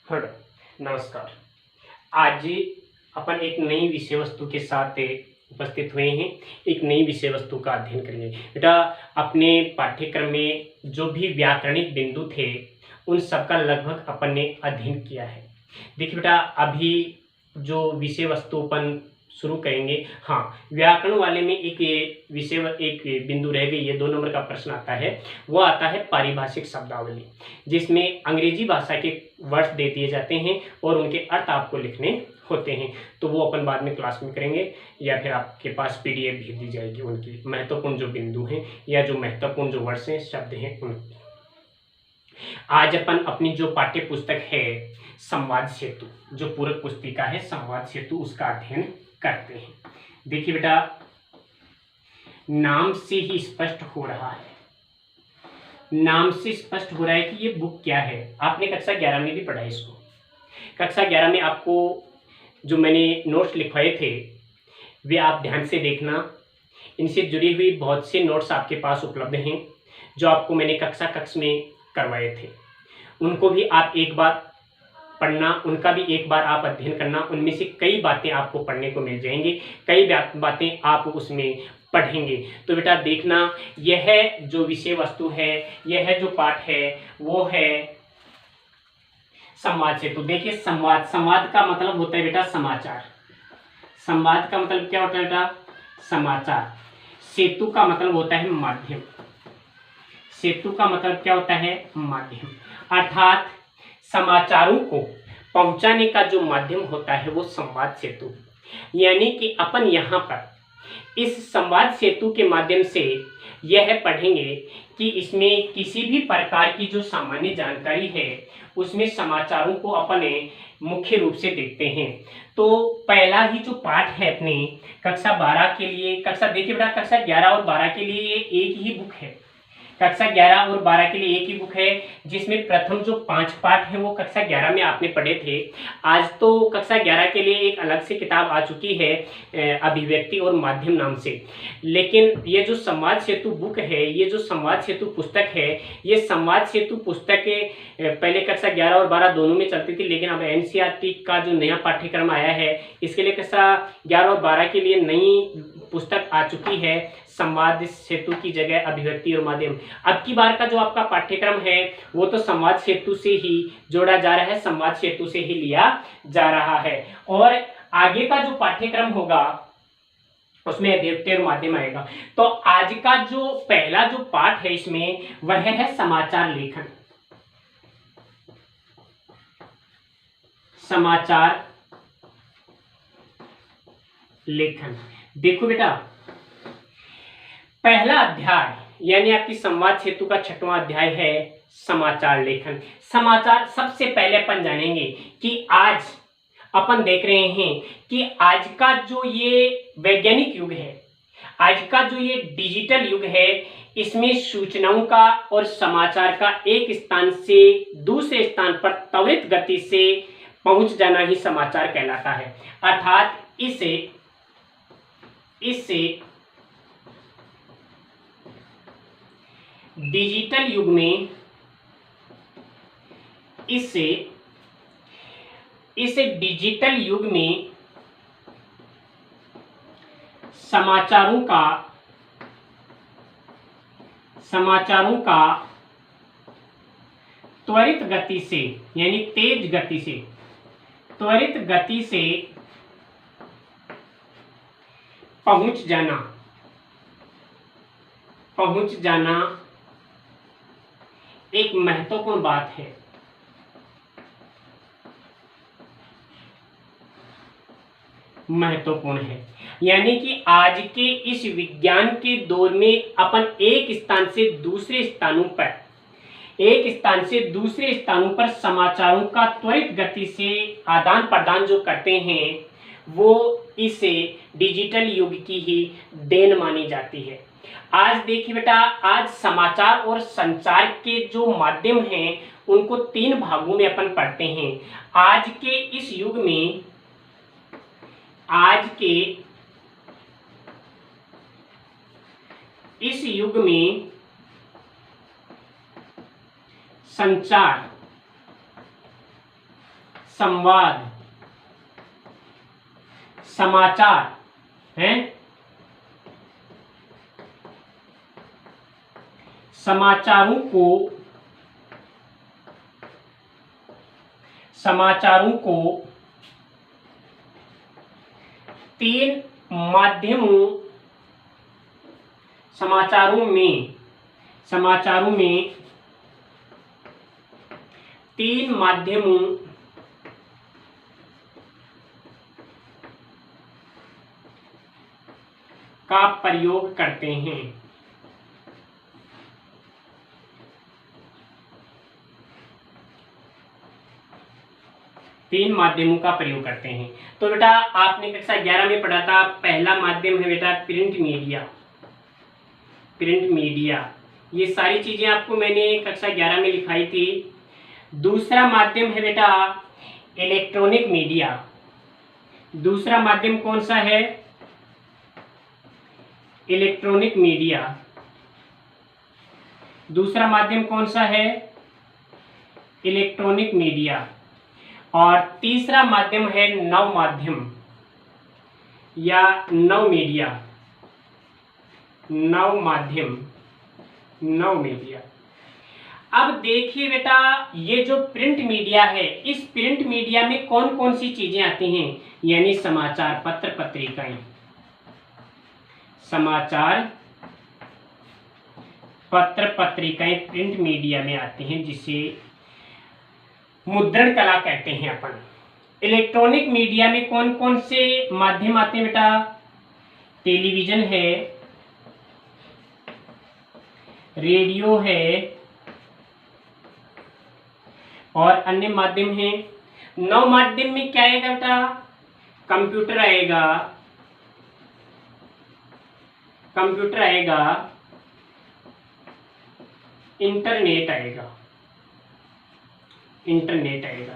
Hello, नमस्कार। आज अपन एक नई विषय वस्तु के साथ उपस्थित हुए हैं। एक नई विषय वस्तु का अध्ययन करेंगे। बेटा, अपने पाठ्यक्रम में जो भी व्याकरणिक बिंदु थे उन सबका लगभग अपन ने अध्ययन किया है। देखिए बेटा, अभी जो विषय वस्तु अपन शुरू करेंगे, हाँ, व्याकरण वाले में एक बिंदु रह गई है। 2 नंबर का प्रश्न आता है, वो आता है पारिभाषिक शब्दावली, जिसमें अंग्रेजी भाषा के वर्ड्स दे दिए जाते हैं और उनके अर्थ आपको लिखने होते हैं। तो वो अपन बाद में क्लास में करेंगे, या फिर आपके पास पीडीएफ भेज दी जाएगी उनकी महत्वपूर्ण जो बिंदु हैं या जो महत्वपूर्ण जो वर्ड्स हैं, शब्द हैं, उनकी। आज अपन अपनी जो पाठ्य पुस्तक है संवाद सेतु, जो पूरक पुस्तिका है संवाद सेतु, उसका अध्ययन करते हैं। देखिए बेटा, नाम से ही स्पष्ट हो रहा है, नाम से स्पष्ट हो रहा है कि ये बुक क्या है। आपने कक्षा 11 में भी पढ़ा है इसको। कक्षा 11 में आपको जो मैंने नोट्स लिखवाए थे वे आप ध्यान से देखना। इनसे जुड़ी हुई बहुत से नोट्स आपके पास उपलब्ध हैं जो आपको मैंने कक्षा में करवाए थे। उनको भी आप एक बार पढ़ना, उनका भी एक बार आप अध्ययन करना। उनमें से कई बातें आपको पढ़ने को मिल जाएंगी, कई बातें आप उसमें पढ़ेंगे। तो बेटा देखना, यह जो विषय वस्तु है, यह जो पाठ है वो है संवाद सेतु। देखिए, संवाद का मतलब होता है बेटा समाचार। संवाद का मतलब क्या होता है बेटा? समाचार। सेतु का मतलब होता है माध्यम। सेतु का मतलब क्या होता है? माध्यम। अर्थात समाचारों को पहुंचाने का जो माध्यम होता है वो संवाद सेतु। यानी कि अपन यहाँ पर इस संवाद सेतु के माध्यम से यह पढ़ेंगे कि इसमें किसी भी प्रकार की जो सामान्य जानकारी है उसमें समाचारों को अपने मुख्य रूप से देखते हैं। तो पहला ही जो पाठ है अपने कक्षा 12 के लिए, देखिए बेटा, कक्षा 11 और 12 के लिए एक ही बुक है। कक्षा 11 और 12 के लिए एक ही बुक है, जिसमें प्रथम जो 5 पाठ है वो कक्षा 11 में आपने पढ़े थे। आज तो कक्षा 11 के लिए एक अलग से किताब आ चुकी है, अभिव्यक्ति और माध्यम नाम से। लेकिन ये जो संवाद सेतु बुक है, ये जो संवाद सेतु पुस्तक है, ये संवाद सेतु पुस्तक पहले कक्षा 11 और 12 दोनों में चलती थी, लेकिन अब एनसीईआरटी का जो नया पाठ्यक्रम आया है, इसके लिए कक्षा 11 और 12 के लिए नई पुस्तक आ चुकी है, संवाद सेतु की जगह अभिव्यक्ति और माध्यम। अब की बार का जो आपका पाठ्यक्रम है वो तो संवाद सेतु से ही जोड़ा जा रहा है, संवाद सेतु से ही लिया जा रहा है। और आगे का जो पाठ्यक्रम होगा उसमें अभिव्यक्ति और माध्यम आएगा। तो आज का जो पहला जो पाठ है इसमें वह है समाचार लेखन। समाचार लेखन। देखो बेटा, पहला अध्याय यानी आपकी संवाद सेतु का 6वां अध्याय है समाचार लेखन। समाचार सबसे पहले अपन जानेंगे कि आज अपन देख रहे हैं कि आज का जो ये वैज्ञानिक युग है, आज का जो ये डिजिटल युग है, इसमें सूचनाओं का और समाचार का एक स्थान से दूसरे स्थान पर त्वरित गति से पहुंच जाना ही समाचार कहलाता है। अर्थात इससे डिजिटल युग में इस डिजिटल युग में समाचारों का त्वरित गति से यानी तेज गति से, त्वरित गति से पहुंच जाना एक महत्वपूर्ण बात है। महत्वपूर्ण है यानी कि आज के इस विज्ञान के दौर में अपन एक स्थान से दूसरे स्थानों पर समाचारों का त्वरित गति से आदान प्रदान जो करते हैं वो इसे डिजिटल युग की ही देन मानी जाती है। आज देखिए बेटा, आज समाचार और संचार के जो माध्यम हैं उनको 3 भागों में अपन पढ़ते हैं। आज के इस युग में संचार संवाद, समाचार हैं, समाचारों को तीन माध्यमों, समाचारों में तीन माध्यमों का प्रयोग करते हैं। तीन माध्यमों का प्रयोग करते हैं। तो बेटा आपने कक्षा 11 में पढ़ा था, पहला माध्यम है बेटा प्रिंट मीडिया। प्रिंट मीडिया, ये सारी चीजें आपको मैंने कक्षा 11 में लिखाई थी। दूसरा माध्यम है बेटा इलेक्ट्रॉनिक मीडिया। दूसरा माध्यम कौन सा है? Electronic media. दूसरा माध्यम कौन सा है? Electronic media. और तीसरा माध्यम है नव माध्यम या नव मीडिया। नव माध्यम, नव मीडिया। अब देखिए बेटा, ये जो प्रिंट मीडिया है, इस प्रिंट मीडिया में कौन कौन सी चीजें आती हैं? यानी समाचार पत्र पत्रिकाएं, समाचार पत्र पत्रिकाएं प्रिंट मीडिया में आती हैं, जिसे मुद्रण कला कहते हैं अपन। इलेक्ट्रॉनिक मीडिया में कौन कौन से माध्यम आते हैं बेटा? टेलीविजन है, रेडियो है और अन्य माध्यम हैं। नव माध्यम में क्या आएगा बेटा? कंप्यूटर आएगा, कंप्यूटर आएगा, इंटरनेट आएगा, इंटरनेट आएगा।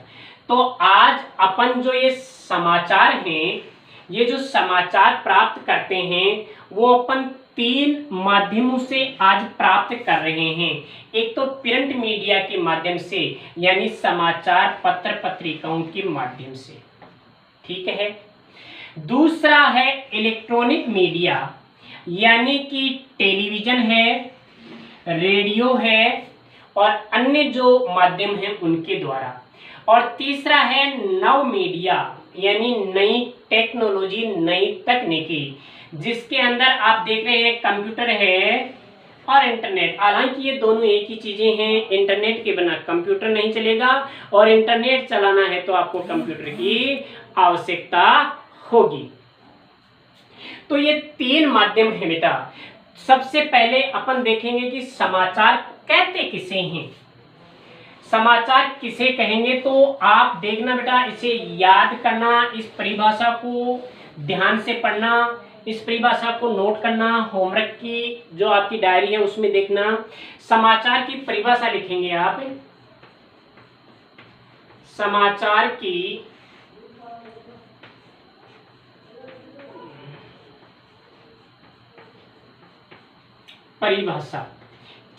तो आज अपन जो ये समाचार हैं, ये जो समाचार प्राप्त करते हैं, वो अपन तीन माध्यमों से आज प्राप्त कर रहे हैं। एक तो प्रिंट मीडिया के माध्यम से, यानी समाचार पत्र पत्रिकाओं के माध्यम से, ठीक है। दूसरा है इलेक्ट्रॉनिक मीडिया, यानी कि टेलीविजन है, रेडियो है और अन्य जो माध्यम हैं उनके द्वारा। और तीसरा है नव मीडिया, यानी नई टेक्नोलॉजी, नई तकनीकी, जिसके अंदर आप देख रहे हैं कंप्यूटर है और इंटरनेट। हालांकि ये दोनों एक ही चीजें हैं, इंटरनेट के बिना कंप्यूटर नहीं चलेगा और इंटरनेट चलाना है तो आपको कंप्यूटर की आवश्यकता होगी। तो ये तीन माध्यम है बेटा। सबसे पहले अपन देखेंगे कि समाचार कहते किसे हैं। समाचार किसे कहेंगे, तो आप देखना बेटा, इसे याद करना, इस परिभाषा को ध्यान से पढ़ना, इस परिभाषा को नोट करना, होमवर्क की जो आपकी डायरी है उसमें देखना। समाचार की परिभाषा लिखेंगे आप, समाचार की परिभाषा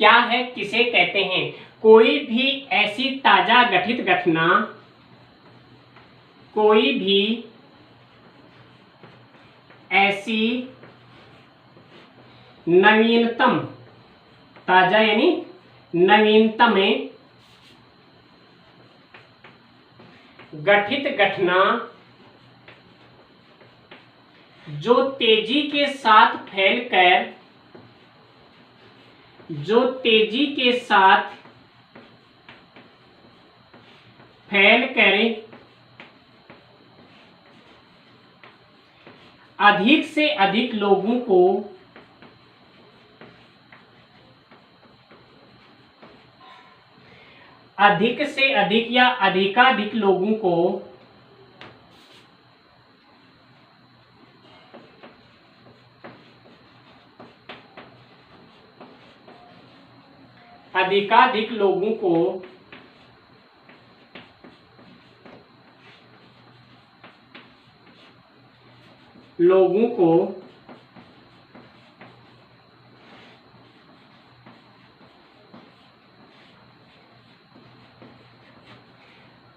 क्या है, किसे कहते हैं? कोई भी ऐसी ताजा गठित घटना, कोई भी ऐसी नवीनतम, ताजा यानी नवीनतम गठित घटना जो तेजी के साथ फैलकर, जो तेजी के साथ फैलकर अधिक से अधिक लोगों को, अधिक से अधिक या अधिकाधिक लोगों को अधिकाधिक लोगों को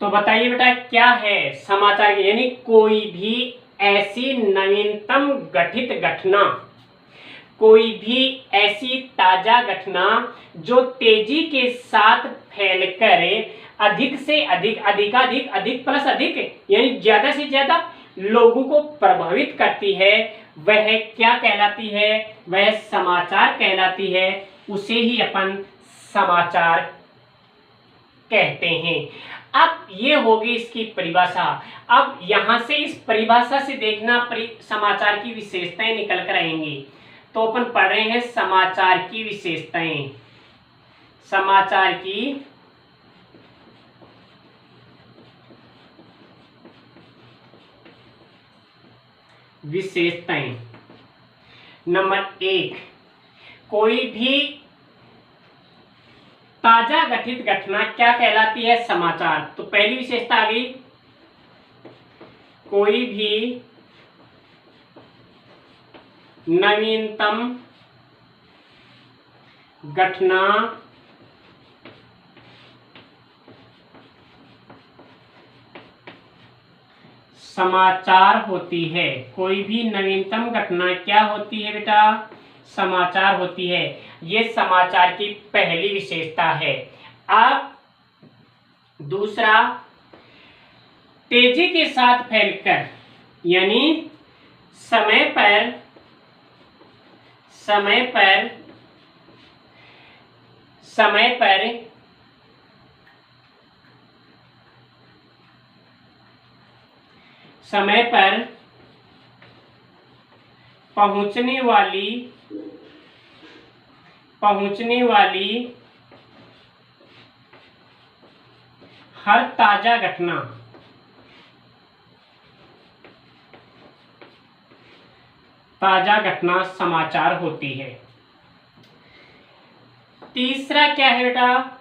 तो बताइए बेटा क्या है समाचार की, यानी कोई भी ऐसी नवीनतम घटित घटना, कोई भी ऐसी ताजा घटना जो तेजी के साथ फैलकर अधिक से अधिक, अधिकाधिक, अधिक प्लस अधिक, यानी ज्यादा से ज्यादा लोगों को प्रभावित करती है, वह क्या कहलाती है? वह समाचार कहलाती है। उसे ही अपन समाचार कहते हैं। अब ये होगी इसकी परिभाषा। अब यहां से इस परिभाषा से देखना समाचार की विशेषताएं निकल कर आएंगी। तो अपन पढ़ रहे हैं समाचार की विशेषताएं। समाचार की विशेषताएं। नंबर 1, कोई भी ताजा घटित घटना क्या कहलाती है? समाचार। तो पहली विशेषता आ गई, कोई भी नवीनतम घटना समाचार होती है। कोई भी नवीनतम घटना क्या होती है बेटा? समाचार होती है। ये समाचार की पहली विशेषता है। अब दूसरा, तेजी के साथ फैलकर, यानी समय पर समय पर समय पर समय पर पहुंचने वाली हर ताजा घटना समाचार होती है। तीसरा क्या है बेटा?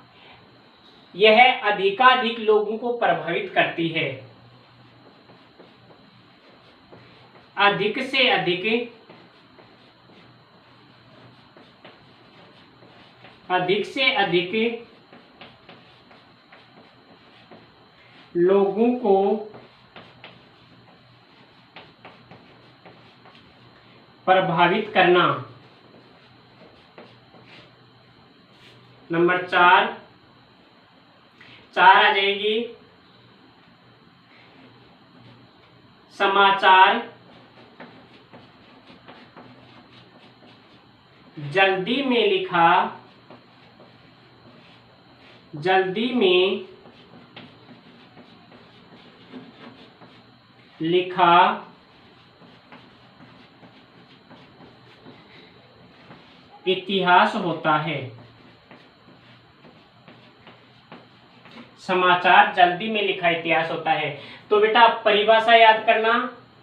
यह अधिकाधिक लोगों को प्रभावित करती है। अधिक से अधिक लोगों को प्रभावित करना। नंबर 4 आ जाएगी, समाचार जल्दी में लिखा इतिहास होता है। समाचार जल्दी में लिखा इतिहास होता है। तो बेटा परिभाषा याद करना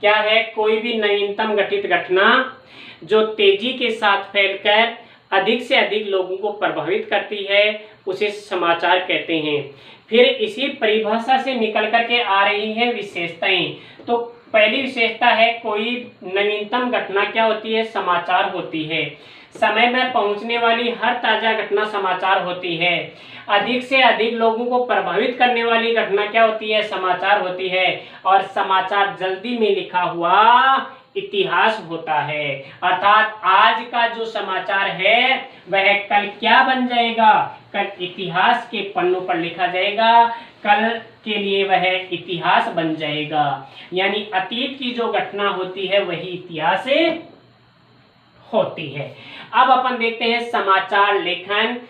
क्या है? कोई भी नवीनतम घटित घटना जो तेजी के साथ फैलकर अधिक से अधिक लोगों को प्रभावित करती है, उसे समाचार कहते हैं। फिर इसी परिभाषा से निकल करके आ रही है विशेषताएं। तो पहली विशेषता है, कोई नवीनतम घटना क्या होती है? समाचार होती है। समय में पहुंचने वाली हर ताजा घटना समाचार होती है। अधिक से अधिक लोगों को प्रभावित करने वाली घटना क्या होती है? समाचार होती है। और समाचार जल्दी में लिखा हुआ इतिहास होता है। अर्थात आज का जो समाचार है वह कल क्या बन जाएगा? कल इतिहास के पन्नों पर लिखा जाएगा। कल के लिए वह इतिहास बन जाएगा। यानी अतीत की जो घटना होती है वही इतिहास होती है। अब अपन देखते हैं समाचार लेखन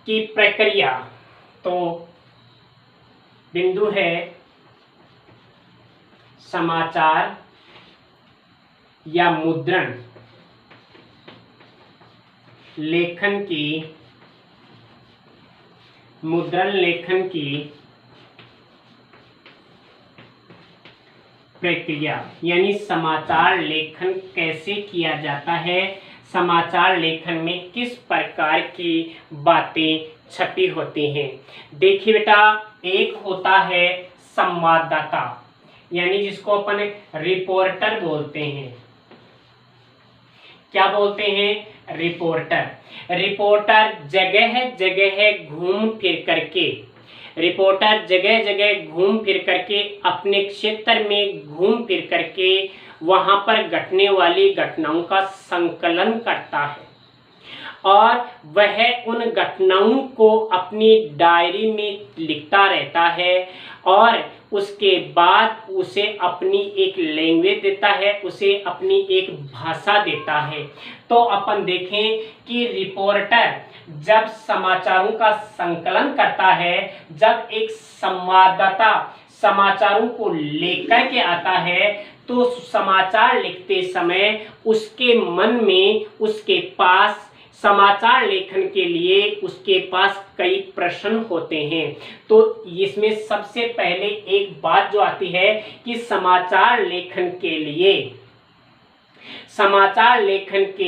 की प्रक्रिया। तो बिंदु है समाचार या मुद्रण लेखन की प्रक्रिया, यानी समाचार लेखन कैसे किया जाता है, समाचार लेखन में किस प्रकार की बातें छपी होती हैं। देखिए बेटा, एक होता है संवाददाता, यानी जिसको अपन रिपोर्टर बोलते हैं। क्या बोलते हैं? रिपोर्टर। रिपोर्टर जगह जगह घूम फिर करके रिपोर्टर जगह जगह घूम फिर करके, अपने क्षेत्र में घूम फिर करके वहां पर घटने वाली घटनाओं का संकलन करता है और वह उन घटनाओं को अपनी डायरी में लिखता रहता है और उसके बाद उसे अपनी एक लैंग्वेज देता है, उसे अपनी एक भाषा देता है। तो अपन देखें कि रिपोर्टर जब समाचारों का संकलन करता है, जब एक संवाददाता समाचारों को लेकर के आता है, तो समाचार लिखते समय उसके मन में, उसके पास समाचार लेखन के लिए उसके पास कई प्रश्न होते हैं। तो इसमें सबसे पहले एक बात जो आती है कि समाचार लेखन के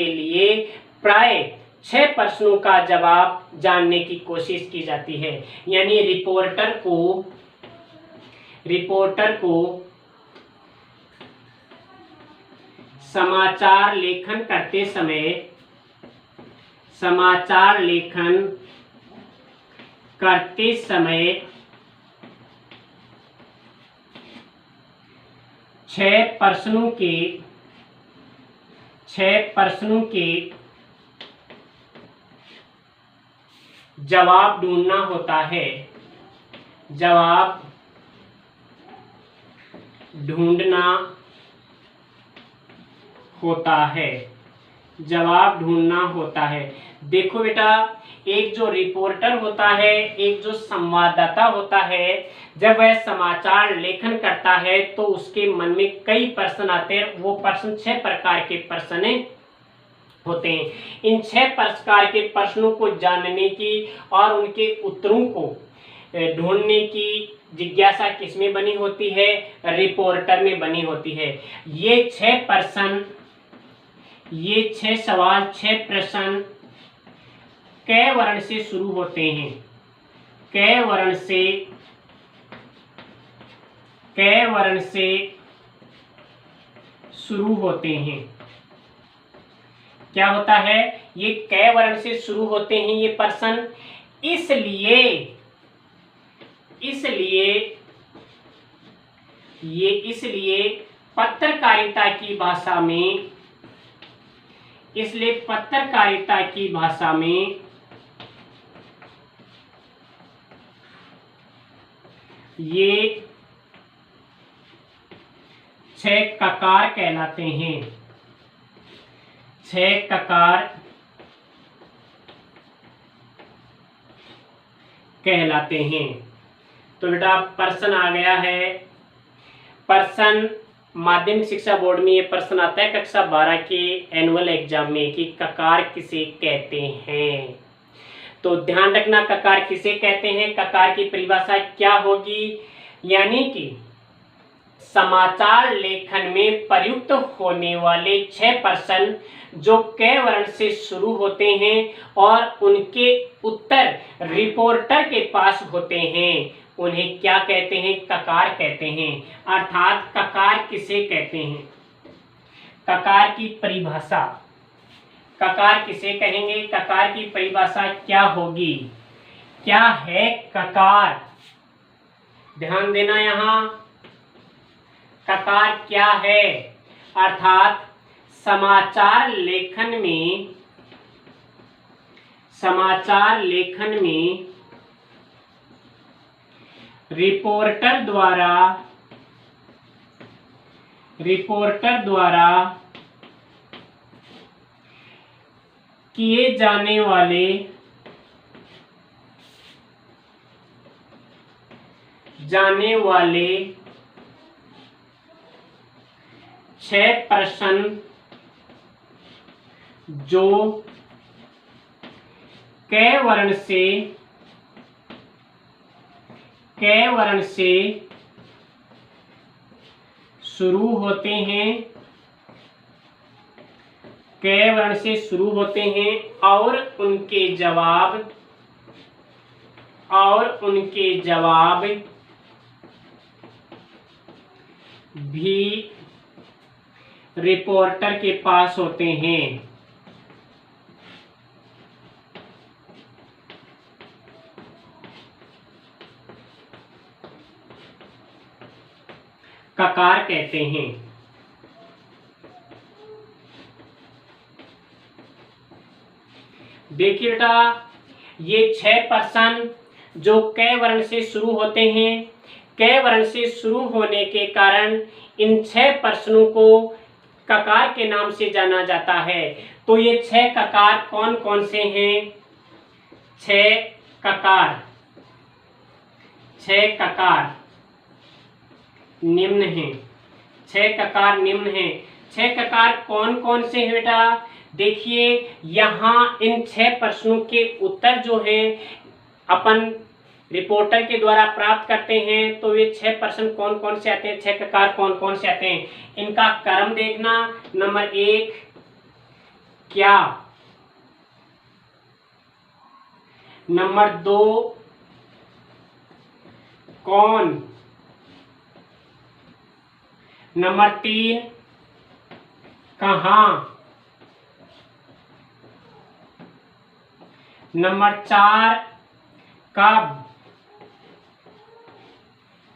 लिए प्राय 6 प्रश्नों का जवाब जानने की कोशिश की जाती है। यानी रिपोर्टर को समाचार लेखन करते समय 6 प्रश्नों के जवाब ढूंढना होता है। जवाब ढूंढना होता है। देखो बेटा, एक जो रिपोर्टर होता है, एक जो संवाददाता होता है, जब वह समाचार लेखन करता है तो उसके मन में कई प्रश्न आते हैं। वो प्रश्न 6 प्रकार के प्रश्न होते हैं। इन 6 प्रकार के प्रश्नों को जानने की और उनके उत्तरों को ढूंढने की जिज्ञासा किसमें बनी होती है? रिपोर्टर में बनी होती है। ये 6 सवाल, 6 प्रश्न क वर्ण से शुरू होते हैं। क वर्ण से शुरू होते हैं। क्या होता है? ये क वर्ण से शुरू होते हैं ये प्रश्न, इसलिए पत्रकारिता की भाषा में ये 6 ककार कहलाते हैं। 6 ककार कहलाते हैं। तो बेटा प्रश्न आ गया है। प्रश्न माध्यमिक शिक्षा बोर्ड में ये प्रश्न आता है कक्षा 12 के एनुअल एग्जाम में कि ककार किसे कहते हैं। तो ध्यान रखना, ककार किसे कहते हैं, ककार की परिभाषा क्या होगी। यानी कि समाचार लेखन में प्रयुक्त होने वाले 6 प्रश्न जो क वर्ण से शुरू होते हैं और उनके उत्तर रिपोर्टर के पास होते हैं, उन्हें क्या कहते हैं? ककार कहते हैं। अर्थात ककार किसे कहते हैं? ककार की परिभाषा, ककार किसे कहेंगे? ककार की परिभाषा क्या होगी? क्या है ककार? ध्यान देना यहाँ, ककार क्या है? अर्थात समाचार लेखन में रिपोर्टर द्वारा किए जाने वाले 6 प्रश्न जो क वर्ण से शुरू होते हैं, क वर्ण से शुरू होते हैं और उनके जवाब भी रिपोर्टर के पास होते हैं। ककार कहते हैं। देखिए बेटा, ये 6 पर्सन जो कै वर्ण से शुरू होते हैं, कै वर्ण से शुरू होने के कारण इन 6 पर्सनों को ककार के नाम से जाना जाता है। तो ये 6 ककार कौन कौन से हैं? 6 ककार, 6 ककार निम्न हैं। 6 ककार निम्न हैं। 6 ककार कौन कौन से हैं बेटा? देखिए, यहाँ इन 6 प्रश्नों के उत्तर जो हैं अपन रिपोर्टर के द्वारा प्राप्त करते हैं। तो ये 6 प्रश्न कौन कौन से आते हैं, 6 ककार कौन कौन से आते हैं, इनका क्रम देखना। नंबर 1 क्या, नंबर 2 कौन, नंबर 3 कहाँ, नंबर 4 कब,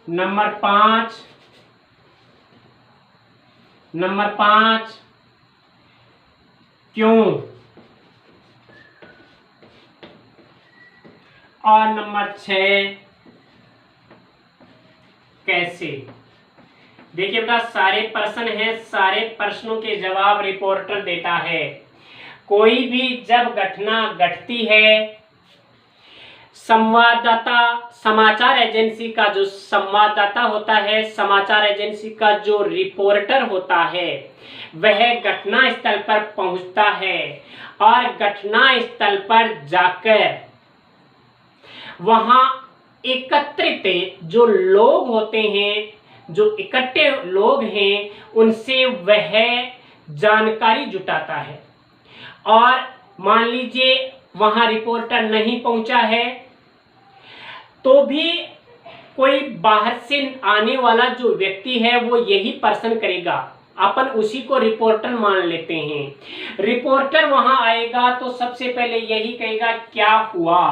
नंबर 5 क्यों, और नंबर 6 कैसे। देखिए बेटा, सारे प्रश्न हैं, सारे प्रश्नों के जवाब रिपोर्टर देता है। कोई भी जब घटना घटती है, संवाददाता, समाचार एजेंसी का जो संवाददाता होता है, समाचार एजेंसी का जो रिपोर्टर होता है, वह घटना स्थल पर पहुंचता है और घटना स्थल पर जाकर वहां एकत्रित जो लोग होते हैं, जो इकट्ठे लोग हैं, उनसे वह जानकारी जुटाता है। और मान लीजिए वहां रिपोर्टर नहीं पहुंचा है, तो भी कोई बाहर से आने वाला जो व्यक्ति है वो यही प्रश्न करेगा, अपन उसी को रिपोर्टर मान लेते हैं। रिपोर्टर वहां आएगा तो सबसे पहले यही कहेगा क्या हुआ।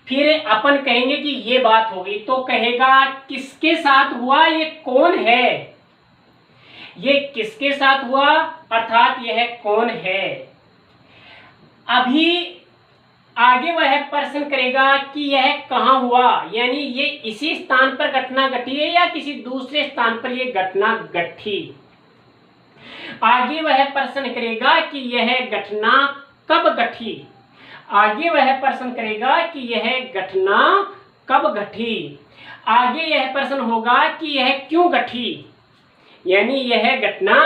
फिर अपन कहेंगे कि ये बात होगी, तो कहेगा किसके साथ हुआ, ये कौन है, ये किसके साथ हुआ, अर्थात यह कौन है। अभी आगे वह प्रश्न करेगा कि यह कहाँ हुआ, यानी ये इसी स्थान पर घटना घटी है या किसी दूसरे स्थान पर यह घटना घटी। आगे वह प्रश्न करेगा कि यह घटना कब घटी, आगे वह प्रश्न करेगा कि यह घटना कब घटी। आगे यह प्रश्न होगा कि यह क्यों घटी, यानी यह घटना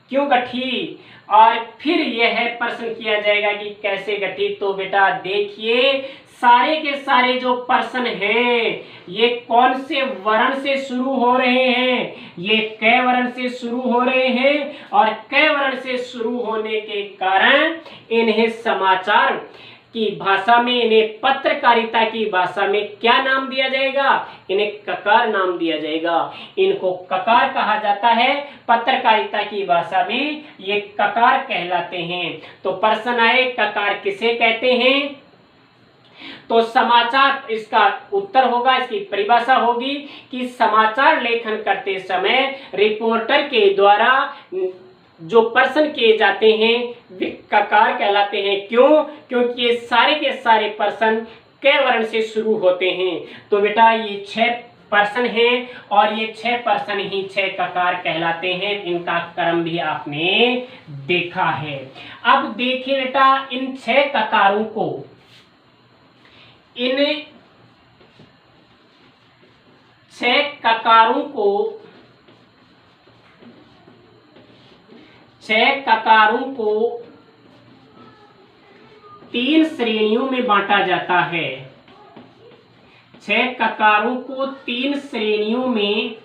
क्यों घटी। और फिर यह प्रश्न किया जाएगा कि कैसे घटी। तो बेटा देखिए, सारे के सारे जो प्रश्न हैं ये कौन से वर्ण से शुरू हो रहे हैं, ये कै वर्ण से शुरू हो रहे हैं। और कै वर्ण से शुरू होने के कारण इन्हें समाचार की भाषा में, इन्हें पत्रकारिता की भाषा में क्या नाम दिया जाएगा, इन्हें ककार नाम दिया जाएगा। इनको ककार कहा जाता है, पत्रकारिता की भाषा में ये ककार कहलाते हैं। तो प्रश्न आए, ककार किसे कहते हैं, तो समाचार, इसका उत्तर होगा, इसकी परिभाषा होगी कि समाचार लेखन करते समय रिपोर्टर के द्वारा जो प्रश्न किए जाते हैं वे ककार कहलाते हैं। क्यों? क्योंकि ये सारे के सारे प्रश्न कै वर्ण से शुरू होते हैं। तो बेटा ये 6 प्रश्न हैं और ये 6 प्रश्न ही 6 ककार कहलाते हैं। इनका क्रम भी आपने देखा है। अब देखिए बेटा, इन 6 ककारों को, इन 6 ककारों को 6 ककारों को 3 श्रेणियों में बांटा जाता है। 6 ककारों को 3 श्रेणियों में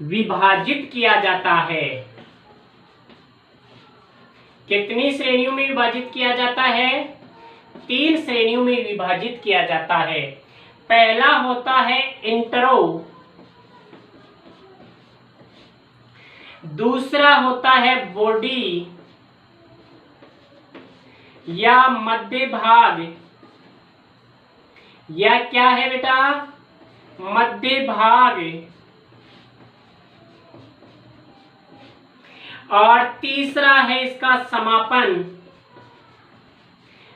विभाजित किया जाता है। कितनी श्रेणियों में विभाजित किया जाता है? 3 श्रेणियों में विभाजित किया जाता है। पहला होता है इंट्रो, दूसरा होता है बॉडी, या मध्य भाग, या क्या है बेटा, मध्य भाग। और तीसरा है इसका समापन।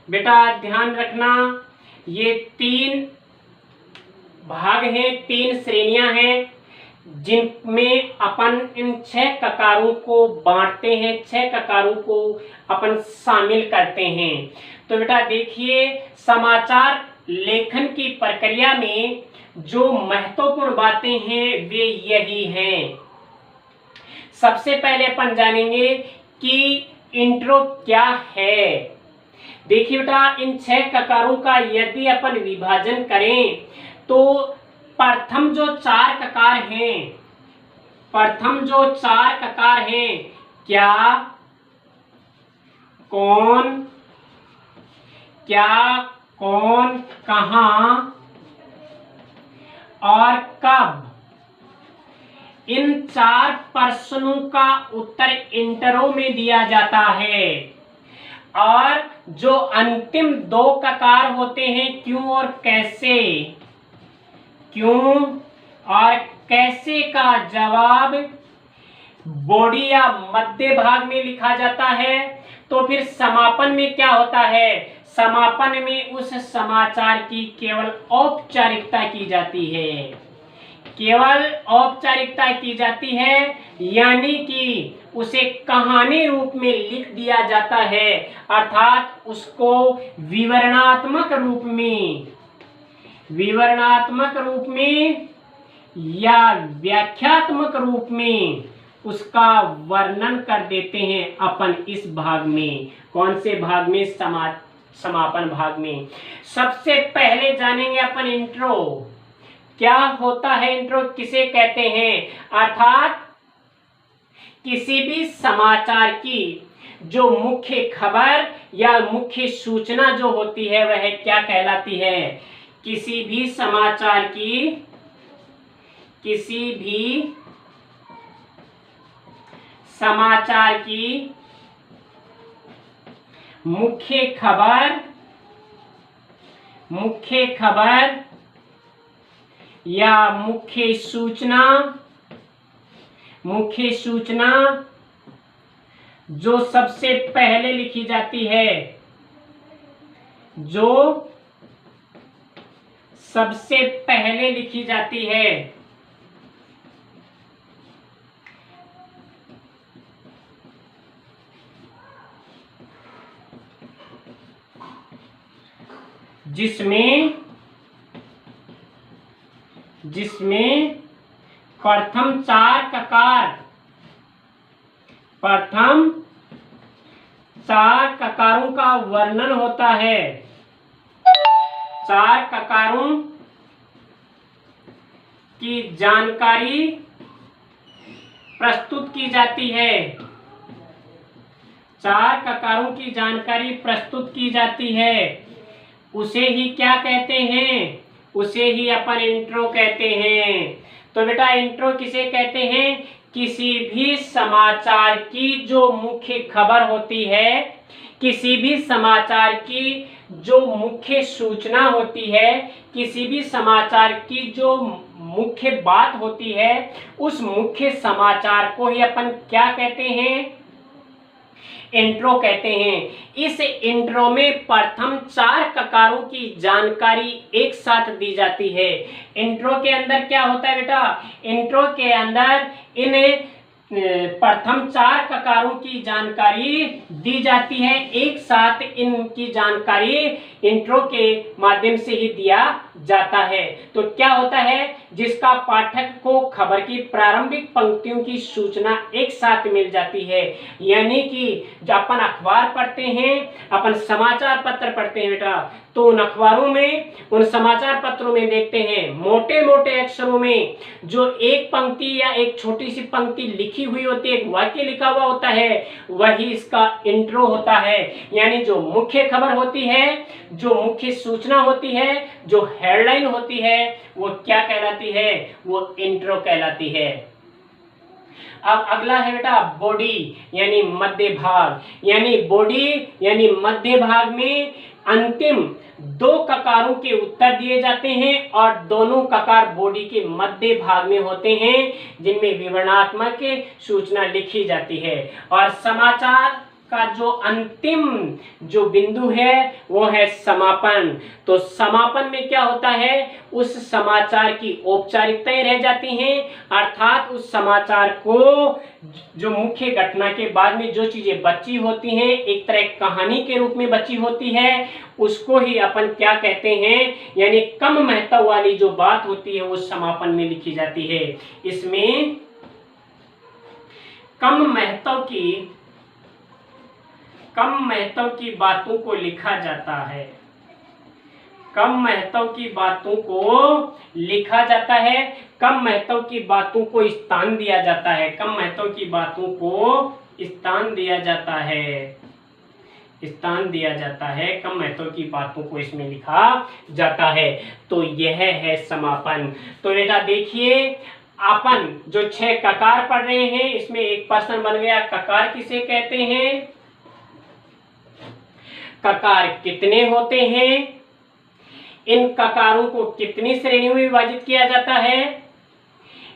बेटा ध्यान रखना, ये 3 भाग हैं, 3 श्रेणियां हैं जिनमें अपन इन 6 ककारों को बांटते हैं, 6 ककारों को अपन शामिल करते हैं। तो बेटा देखिए, समाचार लेखन की प्रक्रिया में जो महत्वपूर्ण बातें हैं वे यही हैं। सबसे पहले अपन जानेंगे कि इंट्रो क्या है। देखिए बेटा, इन 6 ककारों का यदि अपन विभाजन करें तो प्रथम जो 4 ककार हैं, प्रथम जो 4 ककार हैं, क्या, कौन, क्या, कौन, कहां और कब, इन 4 प्रश्नों का उत्तर इंट्रो में दिया जाता है। और जो अंतिम 2 ककार होते हैं, क्यों और कैसे, क्यों और कैसे का जवाब बॉडी या मध्य भाग में लिखा जाता है। तो फिर समापन में क्या होता है, समापन में उस समाचार की केवल औपचारिकता की जाती है, केवल औपचारिकता की जाती है, यानी कि उसे कहानी रूप में लिख दिया जाता है, अर्थात उसको विवरणात्मक रूप में, विवरणात्मक रूप में या व्याख्यात्मक रूप में उसका वर्णन कर देते हैं अपन इस भाग में। कौन से भाग में, समापन भाग में। सबसे पहले जानेंगे अपन इंट्रो। क्या होता है इंट्रो, किसे कहते हैं, अर्थात किसी भी समाचार की जो मुख्य खबर या मुख्य सूचना जो होती है वह क्या कहलाती है। किसी भी समाचार की, किसी भी समाचार की मुख्य खबर, मुख्य खबर या मुख्य सूचना, मुख्य सूचना जो सबसे पहले लिखी जाती है, जो सबसे पहले लिखी जाती है, जिसमें प्रथम 4 ककार, प्रथम 4 ककारों का वर्णन होता है, 4 ककारों की जानकारी प्रस्तुत की जाती है, 4 ककारों की जानकारी प्रस्तुत की जाती है। उसे ही क्या कहते हैं, उसे ही अपन इंट्रो कहते हैं। तो बेटा इंट्रो किसे कहते हैं, किसी भी समाचार की जो मुख्य खबर होती है, किसी भी समाचार की जो मुख्य सूचना होती है, किसी भी समाचार की जो मुख्य बात होती है, उस मुख्य समाचार को ही अपन क्या कहते हैं, इंट्रो कहते हैं। इस इंट्रो में प्रथम 4 ककारों की जानकारी एक साथ दी जाती है। इंट्रो के अंदर क्या होता है बेटा, इंट्रो के अंदर इन प्रथम 4 ककारों की जानकारी दी जाती है, एक साथ इनकी जानकारी इंट्रो के माध्यम से ही दिया जाता है। तो क्या होता है, जिसका पाठक को खबर की प्रारंभिक पंक्तियों की सूचना एक साथ मिल जाती है। यानी कि जब अपन अखबार पढ़ते हैं, अपन समाचार पत्र पढ़ते हैं बेटा, तो उन अखबारों में, उन समाचार पत्रों में देखते हैं मोटे मोटे अक्षरों में जो एक पंक्ति या एक छोटी सी पंक्ति लिखी हुई होती है, एक वाक्य लिखा हुआ होता है, वही इसका इंट्रो होता है। यानी जो मुख्य खबर होती है, जो मुख्य सूचना होती है, जो हेडलाइन होती है, वो क्या कहलाती है, वो इंट्रो कहलाती है। अब अगला है बेटा बॉडी यानी मध्य भाग, यानी बॉडी यानी मध्य भाग में अंतिम दो ककारों के उत्तर दिए जाते हैं और दोनों ककार बॉडी के मध्य भाग में होते हैं जिनमें विवरणात्मक सूचना लिखी जाती है। और समाचार का जो अंतिम जो बिंदु है वो है समापन। तो समापन में क्या होता है, उस समाचार की औपचारिकताएं रह जाती हैं, अर्थात उस समाचार को जो मुख्य घटना के बाद में जो चीजें बची होती हैं एक तरह कहानी के रूप में बची होती है, उसको ही अपन क्या कहते हैं, यानी कम महत्व वाली जो बात होती है वो समापन में लिखी जाती है। इसमें कम महत्व की बातों को लिखा जाता है, कम महत्व की बातों को लिखा जाता है, कम महत्व की बातों को स्थान दिया जाता है, कम महत्व की बातों को स्थान दिया जाता है, स्थान दिया जाता है, कम महत्व की बातों को इसमें लिखा जाता है। तो यह है समापन। तो बेटा देखिए अपन जो 6 ककार पढ़ रहे हैं इसमें एक प्रश्न बन गया, ककार किसे कहते हैं, ककार कितने होते हैं, इन ककारों को कितनी श्रेणियों में विभाजित किया जाता है,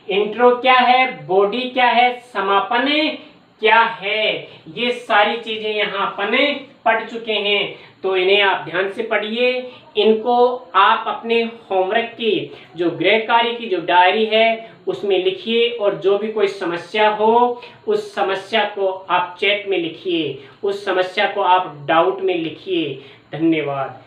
इंट्रो क्या है, बॉडी क्या है, समापन क्या है, ये सारी चीजें यहाँ अपन पढ़ चुके हैं। तो इन्हें आप ध्यान से पढ़िए, इनको आप अपने होमवर्क की जो गृह कार्य की जो डायरी है उसमें लिखिए और जो भी कोई समस्या हो उस समस्या को आप चैट में लिखिए, उस समस्या को आप डाउट में लिखिए। धन्यवाद।